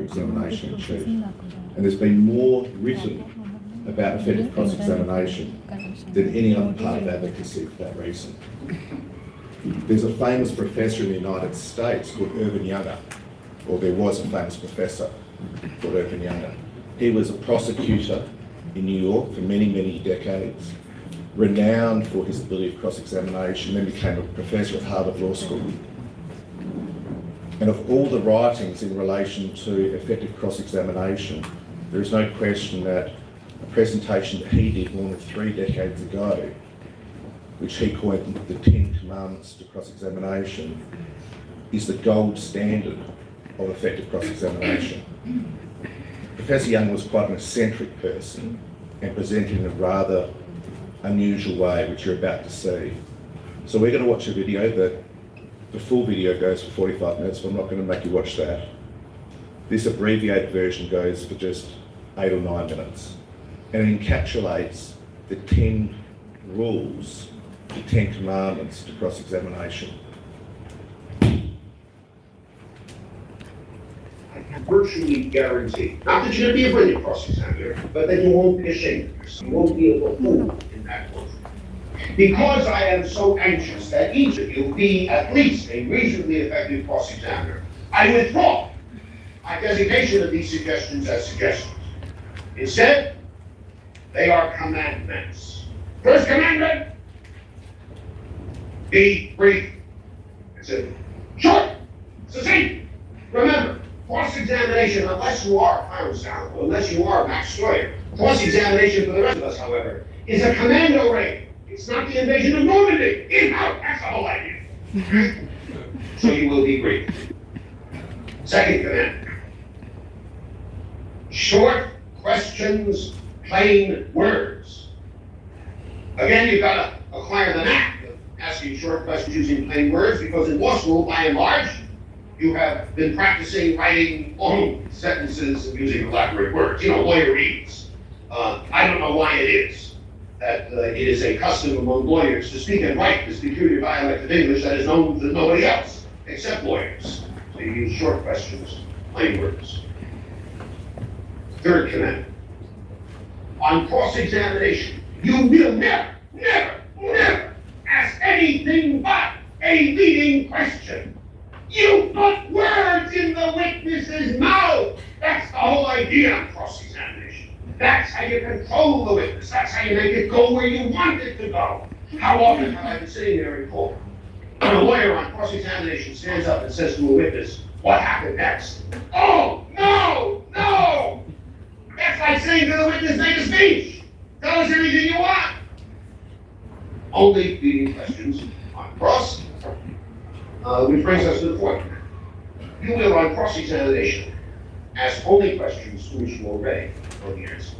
cross-examination in chief. And there's been more written about effective cross-examination than any other part of advocacy for that reason. There's a famous professor in the United States called Irvin Younger, or there was a famous professor called Irvin Younger. He was a prosecutor in New York for many, many decades, renowned for his ability of cross-examination, then became a professor at Harvard Law School. And of all the writings in relation to effective cross-examination, there is no question that a presentation that he did more than 3 decades ago, which he coined the 10 Commandments to cross-examination, is the gold standard of effective cross-examination. Professor Young was quite an eccentric person and presented in a rather unusual way, which you're about to see. So we're going to watch a video that the full video goes for 45 minutes, but I'm not going to make you watch that. This abbreviated version goes for just 8 or 9 minutes, and it encapsulates the 10 rules, the 10 commandments to cross-examination. I can virtually guarantee, not that you're going to be a brilliant cross-examiner, but that you won't be ashamed of yourself. You won't be a buffoon in that courtroom. Because I am so anxious that each of you be at least a reasonably effective cross-examiner, I withdraw my designation of these suggestions as suggestions. Instead, they are commandments. First commandment, be brief and simple. Short, succinct. Remember, cross-examination, unless you are Poundstown, unless you are Max Sawyer, cross-examination for the rest of us, however, is a commando raid. It's not the invasion of Normandy. In, out, that's the whole idea. So you will be brief. Second command. Short questions, plain words. Again, you've got to acquire the knack of asking short questions using plain words, because in law school, by and large, you have been practicing writing long sentences and using elaborate words. You know, lawyerese. I don't know why it is that it is a custom among lawyers to speak and write this peculiar dialect of English that is known to nobody else except lawyers. So you use short questions, plain words. Third commandment. On cross-examination, you will never, never, never ask anything but a leading question. You put words in the witness's mouth. That's the whole idea of cross-examination. That's how you control the witness. That's how you make it go where you want it to go. How often have I been sitting there in court when a lawyer on cross-examination stands up and says to a witness, "What happened next?" "Oh, no, no!" That's like saying to the witness, "Make a speech. Tell us anything you want." Only leading questions on cross, which brings us to the fourth. You will, on cross-examination, ask only questions to which you already know the answer.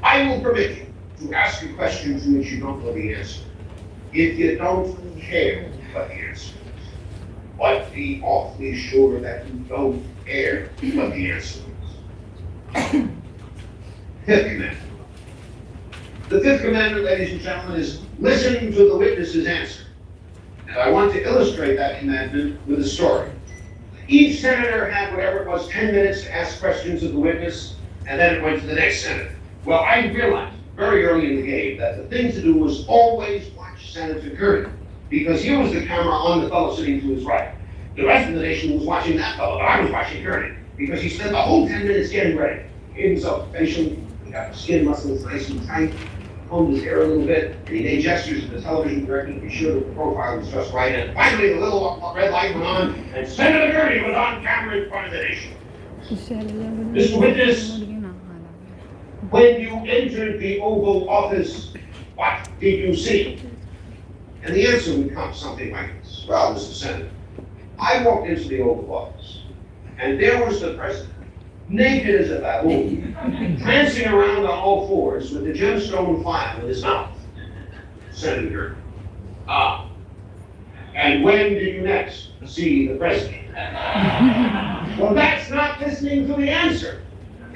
I will permit you to ask a question to which you don't know the answer if you don't care what the answer is. But be awfully sure that you don't care what the answer is. Fifth commandment. The fifth commandment, ladies and gentlemen, is listen to the witness's answer. And I want to illustrate that commandment with a story. Each senator had whatever it was, 10 minutes to ask questions of the witness, and then it went to the next senator. Well, I realized very early in the game that the thing to do was always watch Senator Kearney, because he was the camera on the fellow sitting to his right. The rest of the nation was watching that fellow, but I was watching Kearney, because he spent the whole 10 minutes getting ready. He gave himself facial, he got the skin muscles nice and tight, combed his hair a little bit, and he made gestures to the television director to be sure that the profile was just right. And finally, the little red light went on, and Senator Kearney was on camera in front of the nation. Mr. Witness, when you entered the Oval Office, what did you see? And the answer would come something like this. Well, Mr. Senator, I walked into the Oval Office, and there was the president, naked as a baboon, prancing around on all fours with the gemstone file in his mouth. Senator, and when did you next see the president? Well, that's not listening to the answer.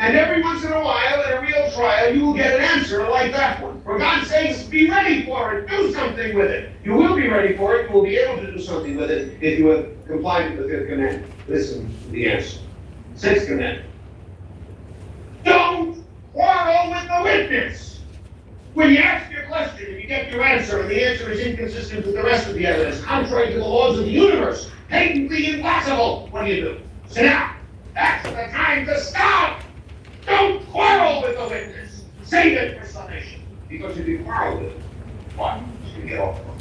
And every once in a while, in a real trial, you will get an answer like that one. For God's sakes, be ready for it. Do something with it. You will be ready for it. You will be able to do something with it if you have complied with the fifth commandment. Listen to the answer. Sixth Amendment. Don't quarrel with the witness. When you ask your question and you get your answer and the answer is inconsistent with the rest of the evidence, contrary to the laws of the universe, patently impossible, what do? Sit down. That's the time to stop. Don't quarrel with the witness. Save it for summation. Because if you quarrel with him, what? He's going to get off the hook.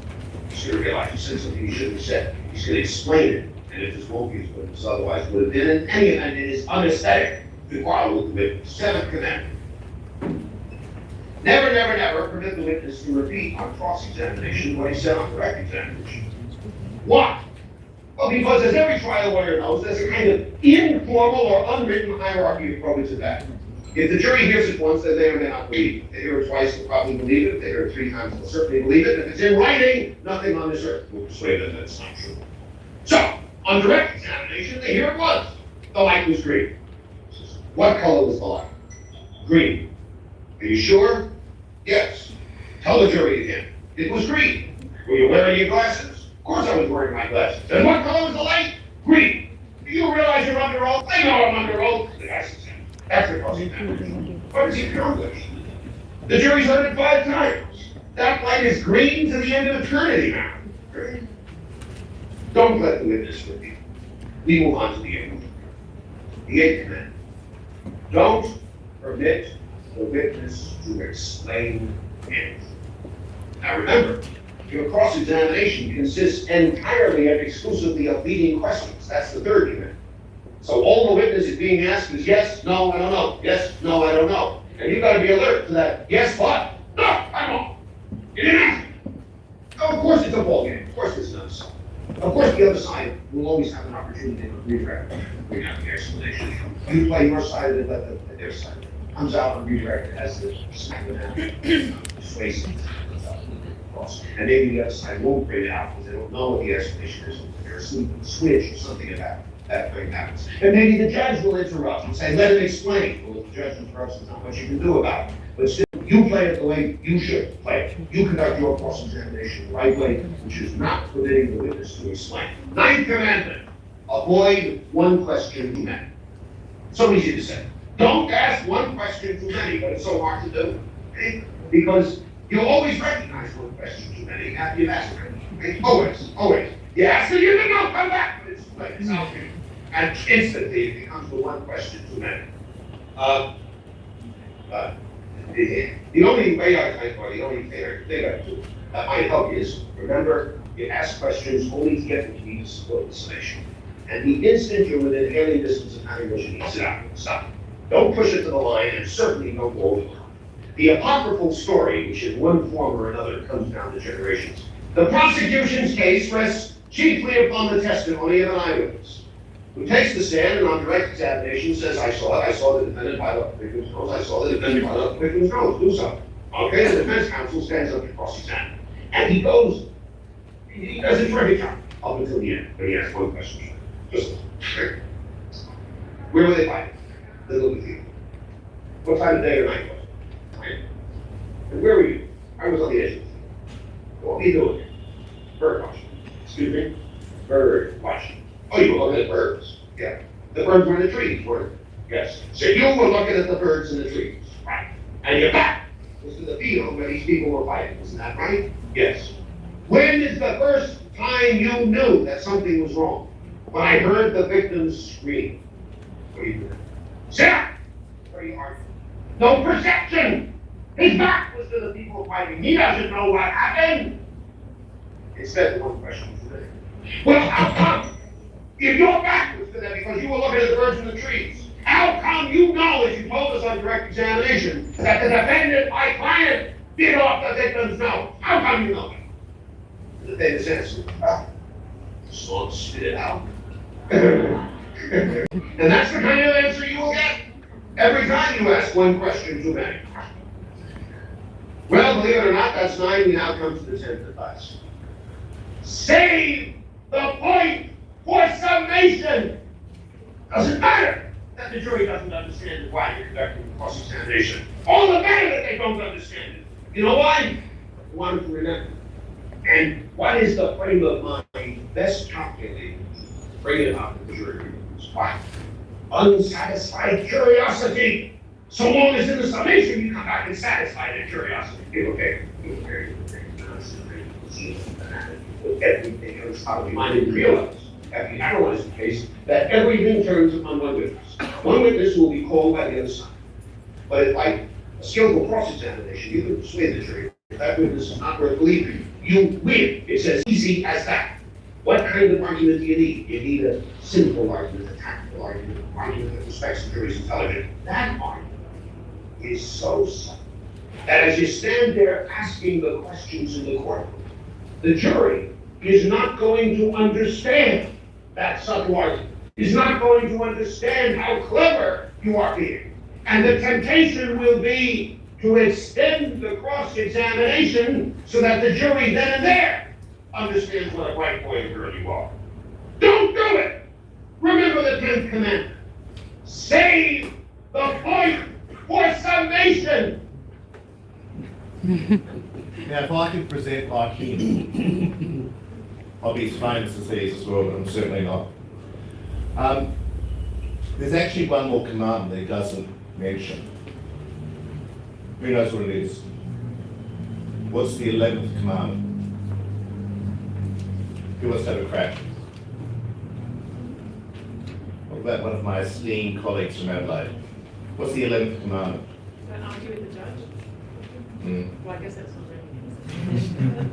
He's going to realize you said something he shouldn't have said. He's going to explain it. And it just won't be as good as otherwise would have been. In any event, it is unaesthetic to quarrel with the witness. Seventh Commandment. Never, never, never permit the witness to repeat on cross-examination what he said on direct examination. Why? Well, because as every trial lawyer knows, there's a kind of informal or unwritten hierarchy of probity to that. If the jury hears it once, then they or may not believe it. If they hear it twice, they'll probably believe it. If they hear it 3 times, they'll certainly believe it. If it's in writing, nothing on this earth will persuade them that it's not true. So, on direct examination, they hear it once. The light was green. What color was the light? Green. Are you sure? Yes. Tell the jury again. It was green. Were you wearing your glasses? Of course I was wearing my glasses. And what color was the light? Green. Do you realize you're under oath? I know I'm under oath. That's the cross-examination. What does he accomplish? The jury's heard it 5 times. That light is green to the end of eternity now. Don't let the witness repeat. We move on to the 8th. The 8th commandment. Don't permit the witness to explain anything. Now remember, your cross-examination consists entirely and exclusively of leading questions. That's the 3rd commandment. So all the witness is being asked is yes, no, I don't know. Yes, no, I don't know. And you've got to be alert to that. Yes, what? No, I don't. You didn't ask me. Oh, of course it's a ball game. Of course there's another side. Of course the other side will always have an opportunity to redirect. We have the explanation. You play your side and let their side. Comes out on redirect as the smack them out. Persuasive. And maybe the other side won't bring it out because they don't know what the explanation is. They're assuming switch or something about that thing happens. And maybe the judge will interrupt and say, let him explain. Well, if the judge interrupts, there's not much you can do about it. But still, you play it the way you should play it. You conduct your cross-examination the right way, which is not permitting the witness to explain. 9th commandment, avoid one question too many. So easy to say. Don't ask one question too many, but it's so hard to do. Okay? Because you always recognize one question too many after you've asked it. Okay? Always, always. You ask it, you don't come back, but it's too late. It's out here. And instantly it becomes the one question too many. The only way or the only thing that might help you is, remember, you ask questions only to get what you need to support the summation. And the instant you're within hailing distance of having what you need, sit down, stop. Don't push it to the line, and certainly don't go over the line. The apocryphal story, which in one form or another comes down to generations. The prosecution's case rests chiefly upon the testimony of an eyewitness, who takes the stand and on direct examination says, I saw the defendant bite up the victim's nose, I saw the defendant bite up the victim's nose, do something. Okay, the defense counsel stands up to cross-examine. And he does it for every time, up until the end, when he asks one question. Just, where were they fighting? Little Bethlehem. What time of day or night was it? And where were you? I was on the edge of the field. What were you doing? Bird watching. Excuse me? Bird watching. Oh, you were looking at birds. Yeah. The birds were in the trees, weren't they? Yes. So you were looking at the birds in the trees. Right. And your back was to the field where these people were fighting. Isn't that right? Yes. When is the first time you knew that something was wrong? When I heard the victims scream. What are you doing? Sit down! Very hard. No perception! His back was to the people fighting. He doesn't know what happened. Instead, one question today. Well, how come? If your back was to them because you were looking at the birds in the trees, how come you know, as you told us on direct examination, that the defendant, my client, bit off the victim's nose? How come you know that? The defendant's answer, so spit it out. And that's the kind of answer you will get every time you ask one question too many. Well, believe it or not, that's 9. We now come to the 10th advice. Save the point for summation. Doesn't matter that the jury doesn't understand why you're conducting the cross-examination. All the better that they don't understand it. You know why? I want them to remember. And what is the frame of mind best calculated to bring it up to the jury? Why? Unsatisfied curiosity. So long as in the summation you come back and satisfy that curiosity. Okay. Everything else out of your mind and realize, after you analyze the case, that everything turns upon one witness. One witness will be called by the other side. But like a skillful cross-examination, you can persuade the jury. If that witness is not worth believing, you win. It's as easy as that. What kind of argument do you need? You need a simple argument, a tactical argument, an argument that respects the jury's intelligence. That argument is so subtle that as you stand there asking the questions in the courtroom, the jury is not going to understand that subtle argument, is not going to understand how clever you are being. And the temptation will be to extend the cross-examination so that the jury then and there understands what a bright boy and girl you are. Don't do it! Remember the 10th commandment. Save the point for summation! Now, if I could present like him, I'll be as famous as he is as well, but I'm certainly not. There's actually one more commandment that he doesn't mention. Who knows what it is? What's the 11th commandment? Who wants to have a crack? What about one of my esteemed colleagues from Adelaide? What's the 11th commandment? Don't argue with the judge. Well, I guess that's not really.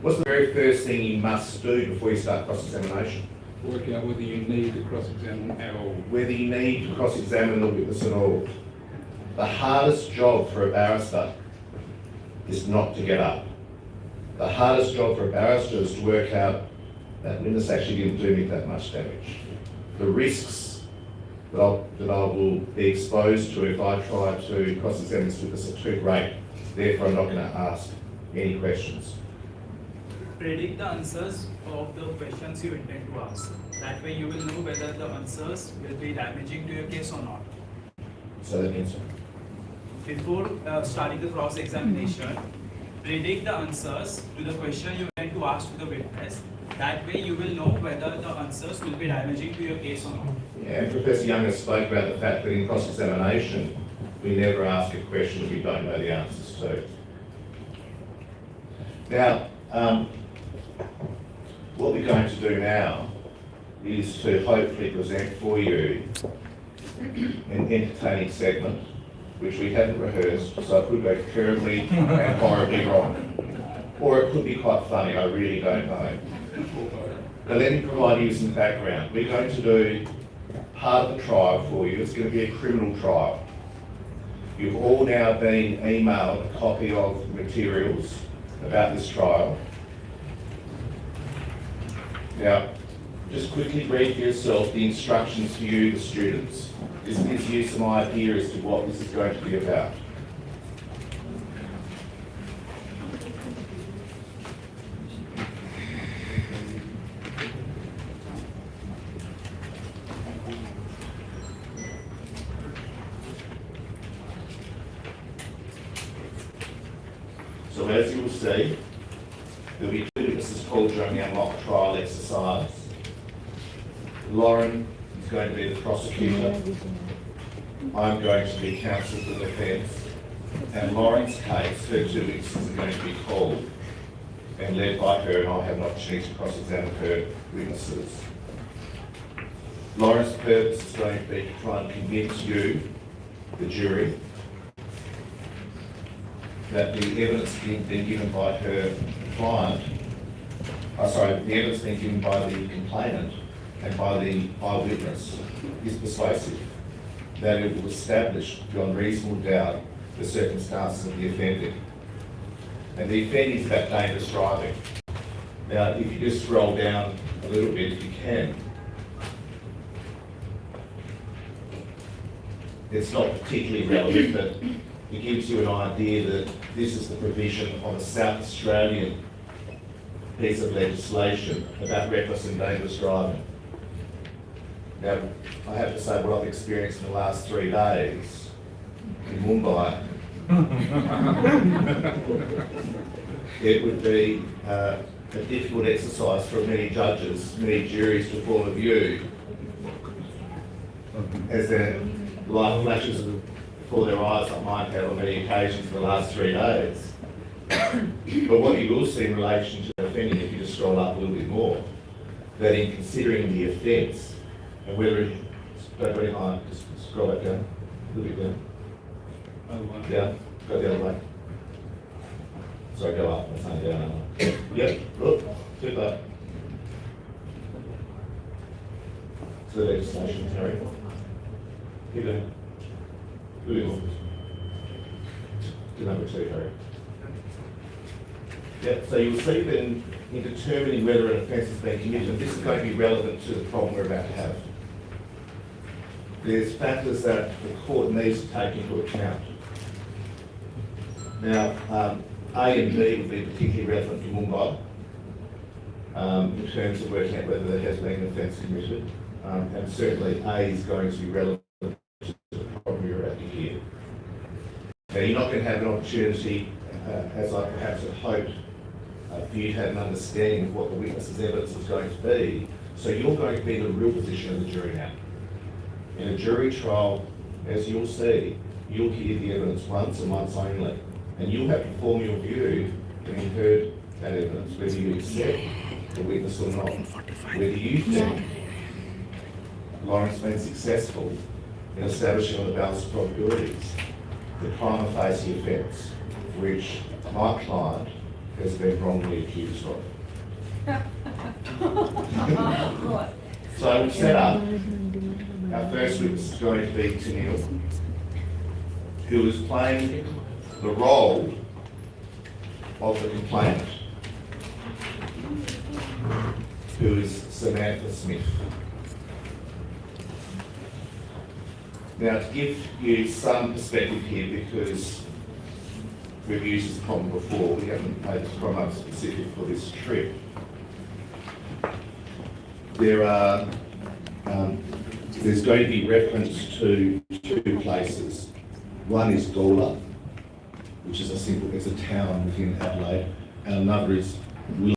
What's the very first thing you must do before you start cross-examination? Work out whether you need to cross-examine at all. Whether you need to cross-examine the witness at all. The hardest job for a barrister is not to get up. The hardest job for a barrister is to work out that witness actually didn't do me that much damage. The risks that I will be exposed to if I try to cross-examine this witness are too great. Therefore, I'm not going to ask any questions. Predict the answers of the questions you intend to ask. That way you will know whether the answers will be damaging to your case or not. So that means Before starting the cross-examination, predict the answers to the question you intend to ask to the witness. That way you will know whether the answers will be damaging to your case or not. yeah, and Professor Young has spoke about the fact that in cross-examination, we never ask a question that we don't know the answers to. Now, what we're going to do now is to hopefully present for you an entertaining segment, which we haven't rehearsed, so it could go terribly and horribly wrong. Or it could be quite funny, I really don't know. But let me provide you some background. We're going to do part of the trial for you. It's going to be a criminal trial. You've all now been emailed a copy of materials about this trial. Now, just quickly read for yourself the instructions for you, the students. This gives you some idea as to what this is going to be about. So as you will see, there'll be two witnesses called during our mock trial exercise. Lauren is going to be the prosecutor. I'm going to be counsel for the defence. And Lauren's case, her 2 witnesses are going to be called and led by her, and I'll have an opportunity to cross-examine her witnesses. Lauren's purpose is going to be to try and convince you, the jury, that the evidence being given by her client, the evidence being given by the complainant and by the eyewitness is persuasive, that it will establish beyond reasonable doubt the circumstances of the offending. And the offending is about dangerous driving. Now, if you just scroll down a little bit, if you can, it's not particularly relevant, but it gives you an idea that this is the provision of a South Australian piece of legislation about reckless and dangerous driving. Now, I have to say what I've experienced in the last 3 days in Mumbai, it would be a difficult exercise for many judges, many juries to form a view as their life flashes before their eyes, like mine have on many occasions in the last 3 days. But what you will see in relation to offending, if you just scroll up a little bit more, that in considering the offence and whether it, just scroll back down, a little bit down. Oh, wow. Down, go the other way. Sorry, go up, that's only down. Yep, look, super. To the legislation, Terry. Keep going. Moving on. To number 2, Harry. Yep, so you'll see then in determining whether an offence has been committed, and this is going to be relevant to the problem we're about to have. There's factors that the court needs to take into account. Now, A and B would be particularly relevant for Mumbai in terms of working out whether there has been an offence committed. And certainly A is going to be relevant to the problem you're about to hear. Now, you're not going to have an opportunity, as I perhaps had hoped, for you to have an understanding of what the witness's evidence is going to be. So you're going to be in the real position of the jury now. In a jury trial, as you'll see, you'll hear the evidence once and once only. And you'll have to form your view, having heard that evidence, whether you accept the witness or not. Whether you think Lawrence been successful in establishing on the balance of probabilities the prima facie offence, which my client has been wrongly accused of. So we've set up, our first witness is going to be Tanil, who is playing the role of the complainant, who is Samantha Smith. Now, to give you some perspective here, because we've used this problem before, we haven't made this problem up specific for this trip. There's going to be reference to 2 places. One is Gawler, which is it's a town within Adelaide, and another is